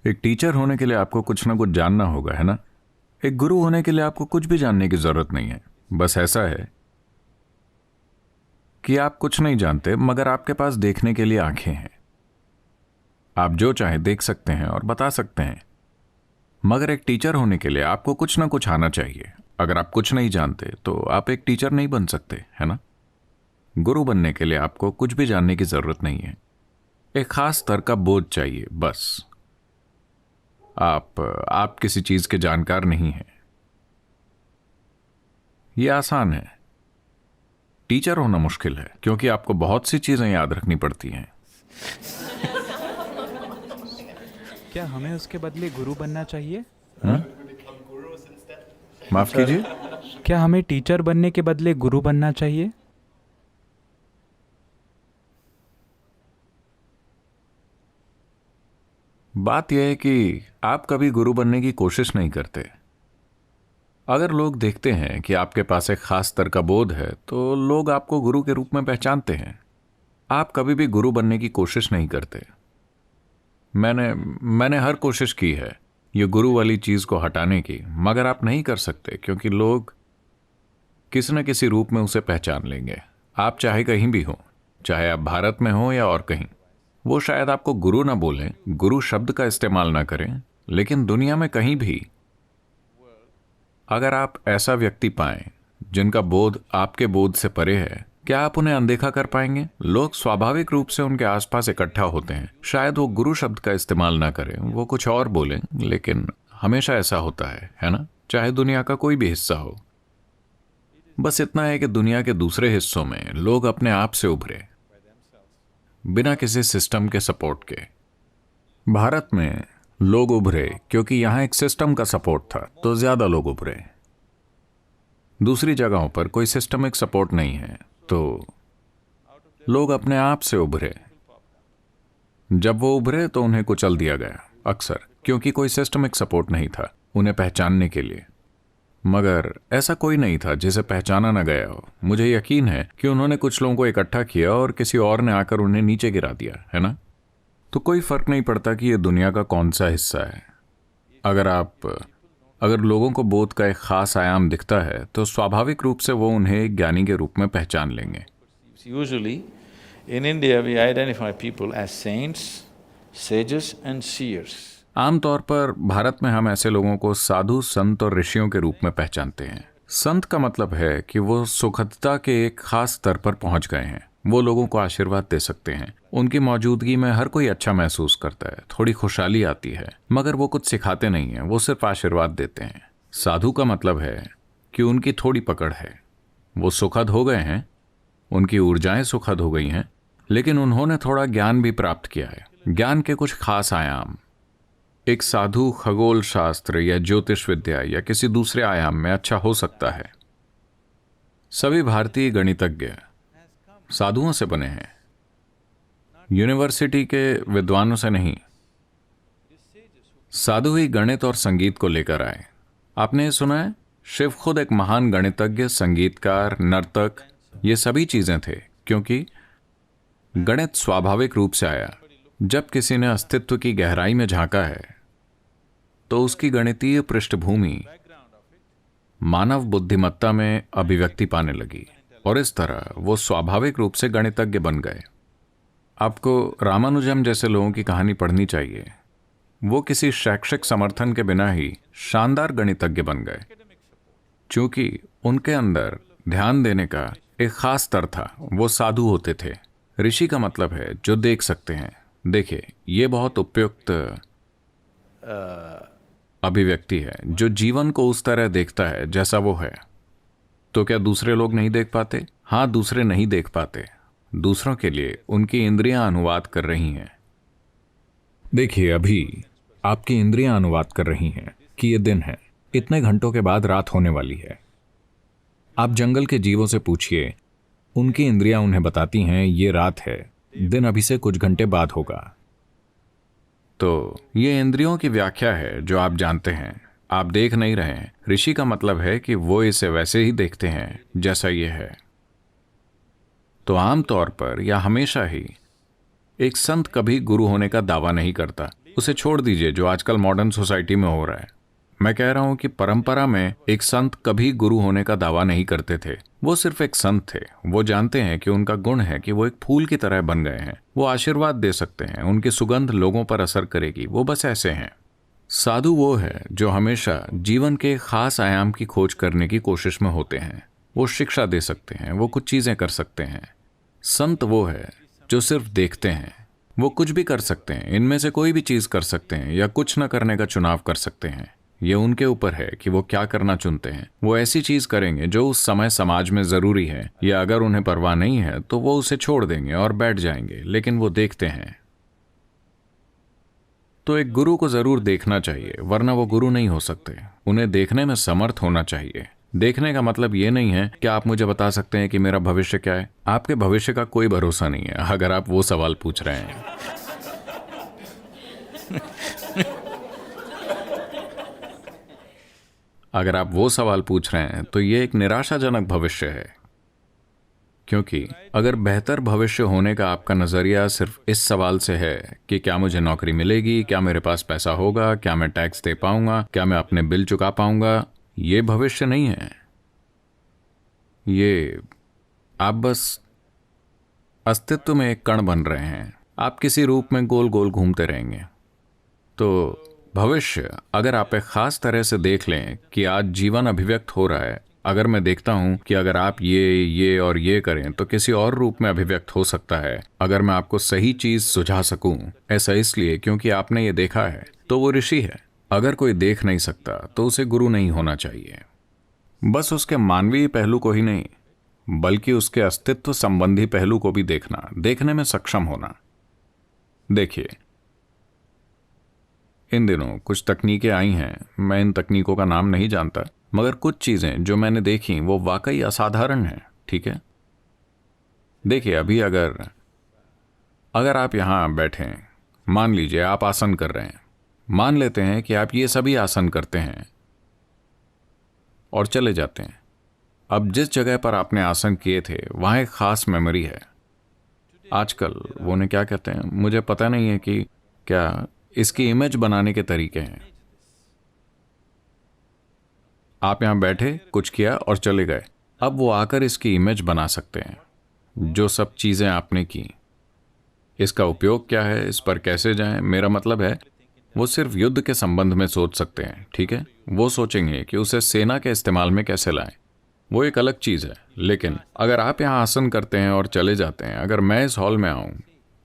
एक टीचर होने के लिए आपको कुछ ना कुछ जानना होगा, है ना। एक गुरु होने के लिए आपको कुछ भी जानने की जरूरत नहीं है। बस ऐसा है कि आप कुछ नहीं जानते, मगर आपके पास देखने के लिए आंखें हैं। आप जो चाहे देख सकते हैं और बता सकते हैं। मगर एक टीचर होने के लिए आपको कुछ ना कुछ आना चाहिए। अगर आप कुछ नहीं जानते तो आप एक टीचर नहीं बन सकते, है ना। गुरु बनने के लिए आपको कुछ भी जानने की जरूरत नहीं है। एक खास स्तर का बोझ चाहिए, बस। आप किसी चीज के जानकार नहीं हैं। यह आसान है। टीचर होना मुश्किल है, क्योंकि आपको बहुत सी चीजें याद रखनी पड़ती हैं। क्या हमें उसके बदले गुरु बनना चाहिए? माफ कीजिए। क्या हमें टीचर बनने के बदले गुरु बनना चाहिए? बात यह है कि आप कभी गुरु बनने की कोशिश नहीं करते। अगर लोग देखते हैं कि आपके पास एक खास स्तर का बोध है तो लोग आपको गुरु के रूप में पहचानते हैं। आप कभी भी गुरु बनने की कोशिश नहीं करते। मैंने हर कोशिश की है ये गुरु वाली चीज को हटाने की, मगर आप नहीं कर सकते, क्योंकि लोग किसी न किसी रूप में उसे पहचान लेंगे। आप चाहे कहीं भी हो, चाहे आप भारत में हो या और कहीं, वो शायद आपको गुरु ना बोलें, गुरु शब्द का इस्तेमाल ना करें, लेकिन दुनिया में कहीं भी अगर आप ऐसा व्यक्ति पाएं जिनका बोध आपके बोध से परे है, क्या आप उन्हें अनदेखा कर पाएंगे? लोग स्वाभाविक रूप से उनके आसपास इकट्ठा होते हैं। शायद वो गुरु शब्द का इस्तेमाल ना करें, वो कुछ और बोलें, लेकिन हमेशा ऐसा होता है ना, चाहे दुनिया का कोई भी हिस्सा हो। बस इतना है कि दुनिया के दूसरे हिस्सों में लोग अपने आप से उभरे, बिना किसी सिस्टम के सपोर्ट के। भारत में लोग उभरे क्योंकि यहां एक सिस्टम का सपोर्ट था, तो ज्यादा लोग उभरे। दूसरी जगहों पर कोई सिस्टमिक सपोर्ट नहीं है, तो लोग अपने आप से उभरे। जब वो उभरे तो उन्हें कुचल दिया गया, अक्सर क्योंकि कोई सिस्टमिक सपोर्ट नहीं था उन्हें पहचानने के लिए। मगर ऐसा कोई नहीं था जिसे पहचाना ना गया हो। मुझे यकीन है कि उन्होंने कुछ लोगों को इकट्ठा किया और किसी और ने आकर उन्हें नीचे गिरा दिया, है ना। तो कोई फर्क नहीं पड़ता कि यह दुनिया का कौन सा हिस्सा है। अगर लोगों को बोध का एक खास आयाम दिखता है तो स्वाभाविक रूप से वो उन्हें एक ज्ञानी के रूप में पहचान लेंगे। Usually, in India, we identify people as saints, sages and seers. आमतौर पर भारत में हम ऐसे लोगों को साधु, संत और ऋषियों के रूप में पहचानते हैं। संत का मतलब है कि वो सुखदता के एक खास स्तर पर पहुंच गए हैं। वो लोगों को आशीर्वाद दे सकते हैं। उनकी मौजूदगी में हर कोई अच्छा महसूस करता है, थोड़ी खुशहाली आती है, मगर वो कुछ सिखाते नहीं हैं, वो सिर्फ आशीर्वाद देते हैं। साधु का मतलब है कि उनकी थोड़ी पकड़ है। वो सुखद हो गए हैं, उनकी ऊर्जाएं सुखद हो गई हैं, लेकिन उन्होंने थोड़ा ज्ञान भी प्राप्त किया है, ज्ञान के कुछ खास आयाम। एक साधु खगोल शास्त्र या ज्योतिष विद्या या किसी दूसरे आयाम में अच्छा हो सकता है। सभी भारतीय गणितज्ञ साधुओं से बने हैं, यूनिवर्सिटी के विद्वानों से नहीं। साधु ही गणित और संगीत को लेकर आए। आपने सुना है, शिव खुद एक महान गणितज्ञ, संगीतकार, नर्तक, ये सभी चीजें थे, क्योंकि गणित स्वाभाविक रूप से आया। जब किसी ने अस्तित्व की गहराई में झांका है तो उसकी गणितीय पृष्ठभूमि मानव बुद्धिमत्ता में अभिव्यक्ति पाने लगी, और इस तरह वो स्वाभाविक रूप से गणितज्ञ बन गए। आपको रामानुजम जैसे लोगों की कहानी पढ़नी चाहिए। वो किसी शैक्षिक समर्थन के बिना ही शानदार गणितज्ञ बन गए, क्योंकि उनके अंदर ध्यान देने का एक खास स्तर था। वो साधु होते थे। ऋषि का मतलब है जो देख सकते हैं। देखिए, ये बहुत उपयुक्त अभिव्यक्ति है, जो जीवन को उस तरह देखता है जैसा वो है। तो क्या दूसरे लोग नहीं देख पाते? हाँ, दूसरे नहीं देख पाते। दूसरों के लिए उनकी इंद्रियां अनुवाद कर रही हैं। देखिए, अभी आपकी इंद्रियां अनुवाद कर रही हैं कि ये दिन है, इतने घंटों के बाद रात होने वाली है। आप जंगल के जीवों से पूछिए, उनकी इंद्रियां उन्हें बताती हैं ये रात है, दिन अभी से कुछ घंटे बाद होगा। तो ये इंद्रियों की व्याख्या है जो आप जानते हैं, आप देख नहीं रहे हैं। ऋषि का मतलब है कि वो इसे वैसे ही देखते हैं जैसा ये है। तो आमतौर पर या हमेशा ही एक संत कभी गुरु होने का दावा नहीं करता। उसे छोड़ दीजिए जो आजकल मॉडर्न सोसाइटी में हो रहा है। मैं कह रहा हूं कि परंपरा में एक संत कभी गुरु होने का दावा नहीं करते थे। वो सिर्फ एक संत थे। वो जानते हैं कि उनका गुण है कि वो एक फूल की तरह बन गए हैं। वो आशीर्वाद दे सकते हैं, उनकी सुगंध लोगों पर असर करेगी। वो बस ऐसे हैं। साधु वो है जो हमेशा जीवन के खास आयाम की खोज करने की कोशिश में होते हैं। वो शिक्षा दे सकते हैं, वो कुछ चीजें कर सकते हैं। संत वो है जो सिर्फ देखते हैं। वो कुछ भी कर सकते हैं, इनमें से कोई भी चीज कर सकते हैं या कुछ न करने का चुनाव कर सकते हैं। ये उनके ऊपर है कि वो क्या करना चुनते हैं। वो ऐसी चीज करेंगे जो उस समय समाज में जरूरी है, या अगर उन्हें परवाह नहीं है तो वो उसे छोड़ देंगे और बैठ जाएंगे, लेकिन वो देखते हैं। तो एक गुरु को जरूर देखना चाहिए, वरना वो गुरु नहीं हो सकते। उन्हें देखने में समर्थ होना चाहिए। देखने का मतलब ये नहीं है कि आप मुझे बता सकते हैं कि मेरा भविष्य क्या है। आपके भविष्य का कोई भरोसा नहीं है, अगर आप वो सवाल पूछ रहे हैं। अगर आप वो सवाल पूछ रहे हैं तो ये एक निराशाजनक भविष्य है, क्योंकि अगर बेहतर भविष्य होने का आपका नजरिया सिर्फ इस सवाल से है कि क्या मुझे नौकरी मिलेगी, क्या मेरे पास पैसा होगा, क्या मैं टैक्स दे पाऊंगा, क्या मैं अपने बिल चुका पाऊंगा, ये भविष्य नहीं है। ये आप बस अस्तित्व में एक कण बन रहे हैं। आप किसी रूप में गोल गोल घूमते रहेंगे। तो भविष्य अगर आप एक खास तरह से देख लें कि आज जीवन अभिव्यक्त हो रहा है, अगर मैं देखता हूं कि अगर आप ये और ये करें तो किसी और रूप में अभिव्यक्त हो सकता है। अगर मैं आपको सही चीज सुझा सकूं, ऐसा इसलिए क्योंकि आपने ये देखा है, तो वो ऋषि है। अगर कोई देख नहीं सकता तो उसे गुरु नहीं होना चाहिए। बस उसके मानवीय पहलू को ही नहीं, बल्कि उसके अस्तित्व संबंधी पहलू को भी देखना, देखने में सक्षम होना। देखिए, इन दिनों कुछ तकनीकें आई हैं। मैं इन तकनीकों का नाम नहीं जानता, मगर कुछ चीजें जो मैंने देखी वो वाकई असाधारण हैं। ठीक है, देखिए, अभी अगर आप यहां बैठे, मान लीजिए आप आसन कर रहे हैं, मान लेते हैं कि आप ये सभी आसन करते हैं और चले जाते हैं। अब जिस जगह पर आपने आसन किए थे वहां एक खास मेमोरी है। आजकल वो उन्हें क्या कहते हैं, मुझे पता नहीं है कि क्या इसकी इमेज बनाने के तरीके हैं। आप यहां बैठे, कुछ किया और चले गए। अब वो आकर इसकी इमेज बना सकते हैं, जो सब चीजें आपने की। इसका उपयोग क्या है, इस पर कैसे जाएं, मेरा मतलब है वो सिर्फ युद्ध के संबंध में सोच सकते हैं। ठीक है, वो सोचेंगे कि उसे सेना के इस्तेमाल में कैसे लाएं, वो एक अलग चीज है। लेकिन अगर आप यहां आसन करते हैं और चले जाते हैं, अगर मैं इस हॉल में आऊं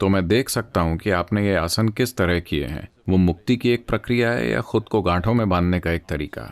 तो मैं देख सकता हूं कि आपने ये आसन किस तरह किए हैं। वो मुक्ति की एक प्रक्रिया है या खुद को गांठों में बांधने का एक तरीका।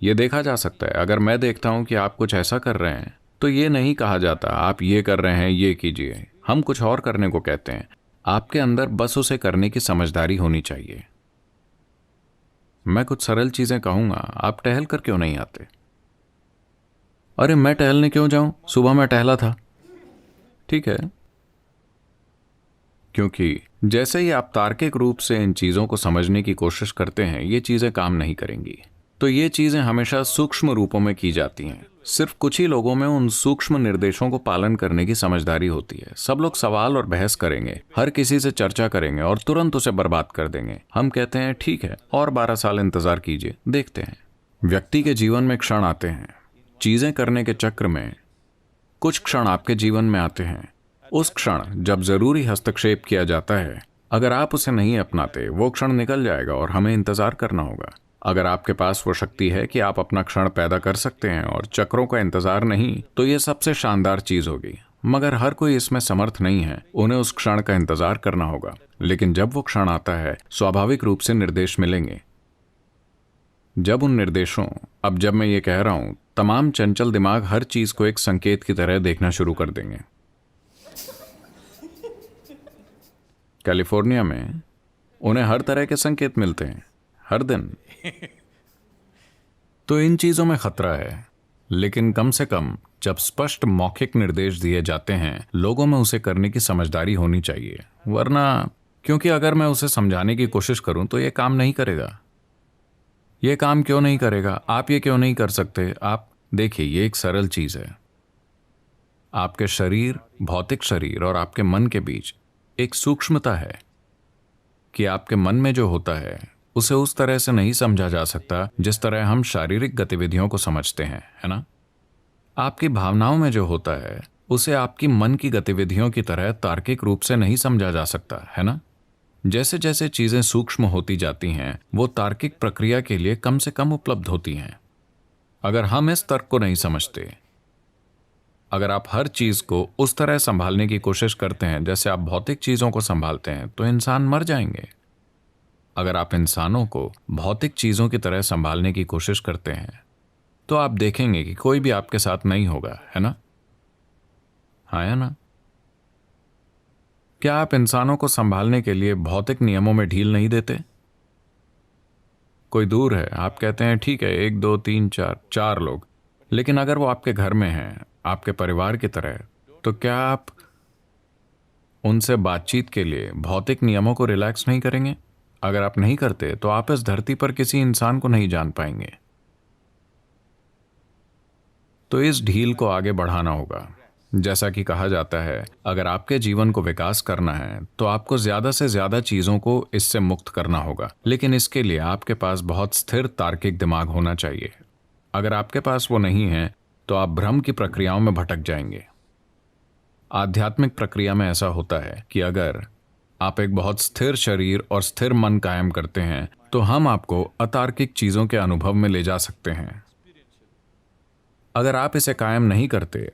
ये देखा जा सकता है। अगर मैं देखता हूं कि आप कुछ ऐसा कर रहे हैं तो ये नहीं कहा जाता आप ये कर रहे हैं, ये कीजिए। हम कुछ और करने को कहते हैं। आपके अंदर बस उसे करने की समझदारी होनी चाहिए। मैं कुछ सरल चीजें कहूंगा, आप टहल कर क्यों नहीं आते? अरे मैं टहलने क्यों जाऊं, सुबह मैं टहला था। ठीक है, क्योंकि जैसे ही आप तार्किक रूप से इन चीजों को समझने की कोशिश करते हैं, ये चीजें काम नहीं करेंगी। तो ये चीजें हमेशा सूक्ष्म रूपों में की जाती हैं। सिर्फ कुछ ही लोगों में उन सूक्ष्म निर्देशों को पालन करने की समझदारी होती है। सब लोग सवाल और बहस करेंगे, हर किसी से चर्चा करेंगे और तुरंत उसे बर्बाद कर देंगे। हम कहते हैं ठीक है, और 12 साल इंतजार कीजिए, देखते हैं। व्यक्ति के जीवन में क्षण आते हैं, चीजें करने के चक्र में कुछ क्षण आपके जीवन में आते हैं। उस क्षण जब जरूरी हस्तक्षेप किया जाता है, अगर आप उसे नहीं अपनाते, वो क्षण निकल जाएगा और हमें इंतजार करना होगा। अगर आपके पास वो शक्ति है कि आप अपना क्षण पैदा कर सकते हैं और चक्रों का इंतजार नहीं, तो ये सबसे शानदार चीज होगी। मगर हर कोई इसमें समर्थ नहीं है। उन्हें उस क्षण का इंतजार करना होगा। लेकिन जब वो क्षण आता है, स्वाभाविक रूप से निर्देश मिलेंगे। जब उन निर्देशों, अब जब मैं ये कह रहा हूं, तमाम चंचल दिमाग हर चीज को एक संकेत की तरह देखना शुरू कर देंगे। कैलिफोर्निया में उन्हें हर तरह के संकेत मिलते हैं, हर दिन। तो इन चीजों में खतरा है, लेकिन कम से कम जब स्पष्ट मौखिक निर्देश दिए जाते हैं, लोगों में उसे करने की समझदारी होनी चाहिए। वरना, क्योंकि अगर मैं उसे समझाने की कोशिश करूं तो यह काम नहीं करेगा। यह काम क्यों नहीं करेगा? आप ये क्यों नहीं कर सकते? आप देखिए, ये एक सरल चीज है। आपके शरीर, भौतिक शरीर और आपके मन के बीच एक सूक्ष्मता है। कि आपके मन में जो होता है उसे उस तरह से नहीं समझा जा सकता जिस तरह हम शारीरिक गतिविधियों को समझते हैं, है ना? आपकी भावनाओं में जो होता है उसे आपकी मन की गतिविधियों की तरह तार्किक रूप से नहीं समझा जा सकता, है ना? जैसे जैसे चीजें सूक्ष्म होती जाती हैं वो तार्किक प्रक्रिया के लिए कम से कम उपलब्ध होती हैं। अगर हम इस तर्क को नहीं समझते, अगर आप हर चीज को उस तरह संभालने की कोशिश करते हैं जैसे आप भौतिक चीजों को संभालते हैं, तो इंसान मर जाएंगे। अगर आप इंसानों को भौतिक चीजों की तरह संभालने की कोशिश करते हैं तो आप देखेंगे कि कोई भी आपके साथ नहीं होगा, है ना? हाँ या ना? क्या आप इंसानों को संभालने के लिए भौतिक नियमों में ढील नहीं देते? कोई दूर है, आप कहते हैं ठीक है, 1 2 3 4 4 लोग, लेकिन अगर वो आपके घर में हैं, आपके परिवार की तरह, तो क्या आप उनसे बातचीत के लिए भौतिक नियमों को रिलैक्स नहीं करेंगे? अगर आप नहीं करते तो आप इस धरती पर किसी इंसान को नहीं जान पाएंगे। तो इस ढील को आगे बढ़ाना होगा। जैसा कि कहा जाता है, अगर आपके जीवन को विकास करना है तो आपको ज्यादा से ज्यादा चीजों को इससे मुक्त करना होगा, लेकिन इसके लिए आपके पास बहुत स्थिर तार्किक दिमाग होना चाहिए। अगर आपके पास वो नहीं है तो आप भ्रम की प्रक्रियाओं में भटक जाएंगे। आध्यात्मिक प्रक्रिया में ऐसा होता है कि अगर आप एक बहुत स्थिर शरीर और स्थिर मन कायम करते हैं तो हम आपको अतार्किक चीजों के अनुभव में ले जा सकते हैं। अगर आप इसे कायम नहीं करते,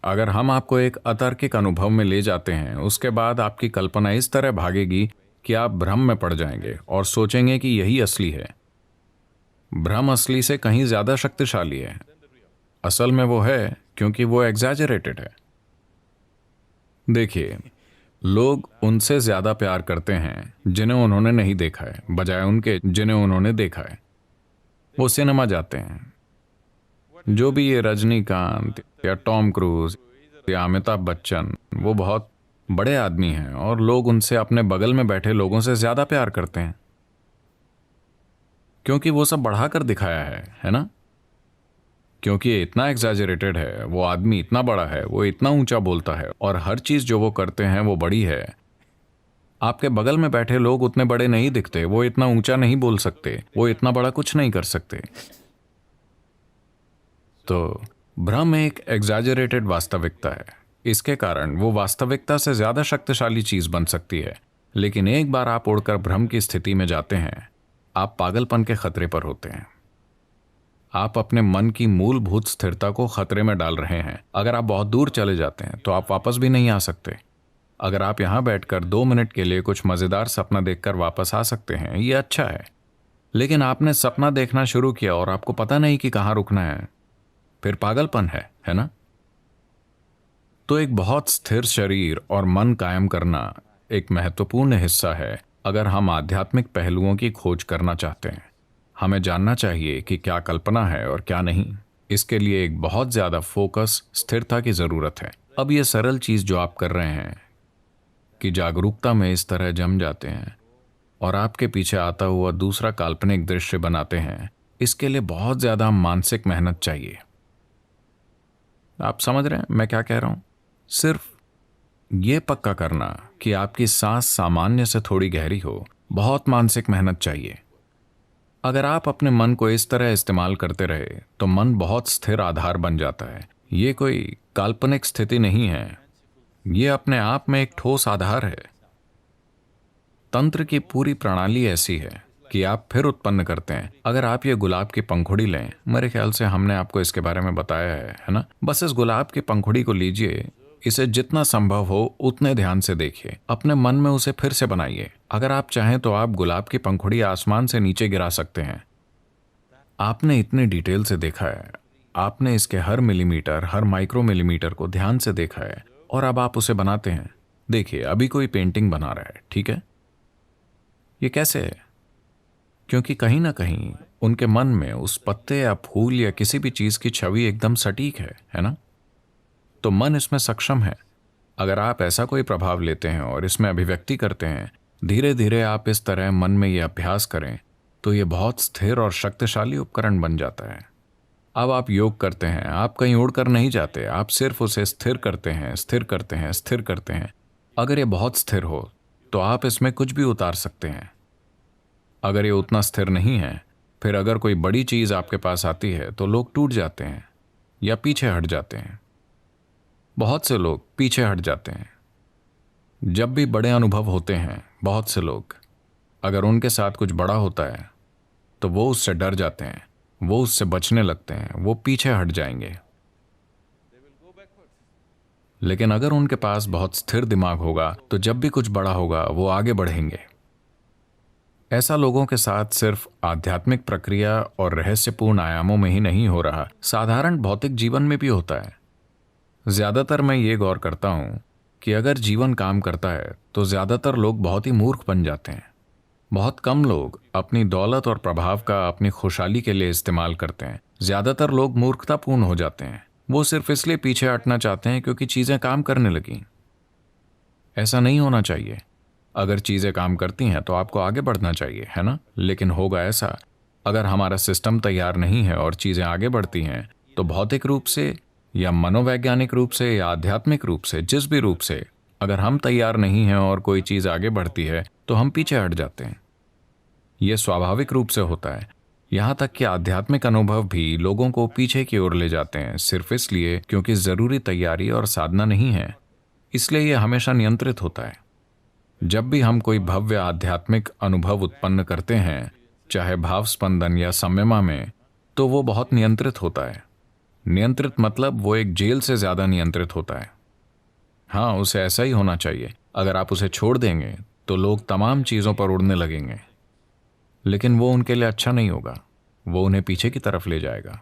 अगर हम आपको एक अतार्किक अनुभव में ले जाते हैं, उसके बाद आपकी कल्पना इस तरह भागेगी कि आप भ्रम में पड़ जाएंगे और सोचेंगे कि यही असली है। भ्रम असली से कहीं ज्यादा शक्तिशाली है। असल में वो है क्योंकि वो एग्जैजरेटेड है। देखिए, लोग उनसे ज्यादा प्यार करते हैं जिन्हें उन्होंने नहीं देखा है, बजाय उनके जिन्हें उन्होंने देखा है। वो सिनेमा जाते हैं, जो भी ये रजनीकांत या टॉम क्रूज या अमिताभ बच्चन, वो बहुत बड़े आदमी हैं और लोग उनसे अपने बगल में बैठे लोगों से ज्यादा प्यार करते हैं, क्योंकि वो सब बढ़ाकर दिखाया है ना? क्योंकि ये इतना एग्जैजरेटेड है, वो आदमी इतना बड़ा है, वो इतना ऊंचा बोलता है और हर चीज जो वो करते हैं वो बड़ी है। आपके बगल में बैठे लोग उतने बड़े नहीं दिखते, वो इतना ऊंचा नहीं बोल सकते, वो इतना बड़ा कुछ नहीं कर सकते। तो भ्रम एक एग्जैजरेटेड वास्तविकता है। इसके कारण वो वास्तविकता से ज्यादा शक्तिशाली चीज बन सकती है, लेकिन एक बार आप उड़कर भ्रम की स्थिति में जाते हैं, आप पागलपन के खतरे पर होते हैं। आप अपने मन की मूलभूत स्थिरता को खतरे में डाल रहे हैं। अगर आप बहुत दूर चले जाते हैं तो आप वापस भी नहीं आ सकते। अगर आप यहां बैठकर 2 मिनट के लिए कुछ मजेदार सपना देखकर वापस आ सकते हैं, ये अच्छा है, लेकिन आपने सपना देखना शुरू किया और आपको पता नहीं कि कहां रुकना है, फिर पागलपन है ना? तो एक बहुत स्थिर शरीर और मन कायम करना एक महत्वपूर्ण हिस्सा है अगर हम आध्यात्मिक पहलुओं की खोज करना चाहते हैं। हमें जानना चाहिए कि क्या कल्पना है और क्या नहीं। इसके लिए एक बहुत ज्यादा फोकस, स्थिरता की जरूरत है। अब ये सरल चीज जो आप कर रहे हैं कि जागरूकता में इस तरह जम जाते हैं और आपके पीछे आता हुआ दूसरा काल्पनिक दृश्य बनाते हैं, इसके लिए बहुत ज्यादा मानसिक मेहनत चाहिए। आप समझ रहे हैं मैं क्या कह रहा हूं? सिर्फ ये पक्का करना कि आपकी सांस सामान्य से थोड़ी गहरी हो, बहुत मानसिक मेहनत चाहिए। अगर आप अपने मन को इस तरह इस्तेमाल करते रहे तो मन बहुत स्थिर आधार बन जाता है। ये कोई काल्पनिक स्थिति नहीं है, ये अपने आप में एक ठोस आधार है। तंत्र की पूरी प्रणाली ऐसी है कि आप फिर उत्पन्न करते हैं। अगर आप ये गुलाब की पंखुड़ी लें, मेरे ख्याल से हमने आपको इसके बारे में बताया है ना? बस इस गुलाब की पंखुड़ी को लीजिए, इसे जितना संभव हो उतने ध्यान से देखिए, अपने मन में उसे फिर से बनाइए। अगर आप चाहें तो आप गुलाब की पंखुड़ी आसमान से नीचे गिरा सकते हैं। आपने इतने डिटेल से देखा है, आपने इसके हर मिलीमीटर, हर माइक्रो मिलीमीटर को ध्यान से देखा है और अब आप उसे बनाते हैं। देखिए, अभी कोई पेंटिंग बना रहा है, ठीक है? ये कैसे है? क्योंकि कहीं ना कहीं उनके मन में उस पत्ते या फूल या किसी भी चीज की छवि एकदम सटीक है ना? तो मन इसमें सक्षम है। अगर आप ऐसा कोई प्रभाव लेते हैं और इसमें अभिव्यक्ति करते हैं, धीरे धीरे आप इस तरह मन में यह अभ्यास करें तो यह बहुत स्थिर और शक्तिशाली उपकरण बन जाता है। अब आप योग करते हैं, आप कहीं उड़कर नहीं जाते, आप सिर्फ उसे स्थिर करते हैं, स्थिर करते हैं, स्थिर करते हैं। अगर ये बहुत स्थिर हो तो आप इसमें कुछ भी उतार सकते हैं। अगर ये उतना स्थिर नहीं है, फिर अगर कोई बड़ी चीज आपके पास आती है तो लोग टूट जाते हैं या पीछे हट जाते हैं। बहुत से लोग पीछे हट जाते हैं। जब भी बड़े अनुभव होते हैं, बहुत से लोग, अगर उनके साथ कुछ बड़ा होता है तो वो उससे डर जाते हैं, वो उससे बचने लगते हैं, वो पीछे हट जाएंगे। लेकिन अगर उनके पास बहुत स्थिर दिमाग होगा तो जब भी कुछ बड़ा होगा वो आगे बढ़ेंगे। ऐसा लोगों के साथ सिर्फ आध्यात्मिक प्रक्रिया और रहस्यपूर्ण आयामों में ही नहीं हो रहा, साधारण भौतिक जीवन में भी होता है। ज्यादातर मैं ये गौर करता हूं कि अगर जीवन काम करता है तो ज्यादातर लोग बहुत ही मूर्ख बन जाते हैं। बहुत कम लोग अपनी दौलत और प्रभाव का अपनी खुशहाली के लिए इस्तेमाल करते हैं। ज्यादातर लोग मूर्खतापूर्ण हो जाते हैं। वो सिर्फ इसलिए पीछे हटना चाहते हैं क्योंकि चीजें काम करने लगीं। ऐसा नहीं होना चाहिए। अगर चीजें काम करती हैं तो आपको आगे बढ़ना चाहिए, है ना? लेकिन होगा ऐसा, अगर हमारा सिस्टम तैयार नहीं है और चीजें आगे बढ़ती हैं तो भौतिक रूप से या मनोवैज्ञानिक रूप से या आध्यात्मिक रूप से, जिस भी रूप से, अगर हम तैयार नहीं हैं और कोई चीज आगे बढ़ती है तो हम पीछे हट जाते हैं। यह स्वाभाविक रूप से होता है। यहां तक कि आध्यात्मिक अनुभव भी लोगों को पीछे की ओर ले जाते हैं, सिर्फ इसलिए क्योंकि जरूरी तैयारी और साधना नहीं है। इसलिए यह हमेशा नियंत्रित होता है। जब भी हम कोई भव्य आध्यात्मिक अनुभव उत्पन्न करते हैं, चाहे भाव स्पंदन या संयमा में, तो वो बहुत नियंत्रित होता है। नियंत्रित मतलब वो एक जेल से ज्यादा नियंत्रित होता है। हाँ, उसे ऐसा ही होना चाहिए। अगर आप उसे छोड़ देंगे तो लोग तमाम चीजों पर उड़ने लगेंगे, लेकिन वो उनके लिए अच्छा नहीं होगा। वो उन्हें पीछे की तरफ ले जाएगा।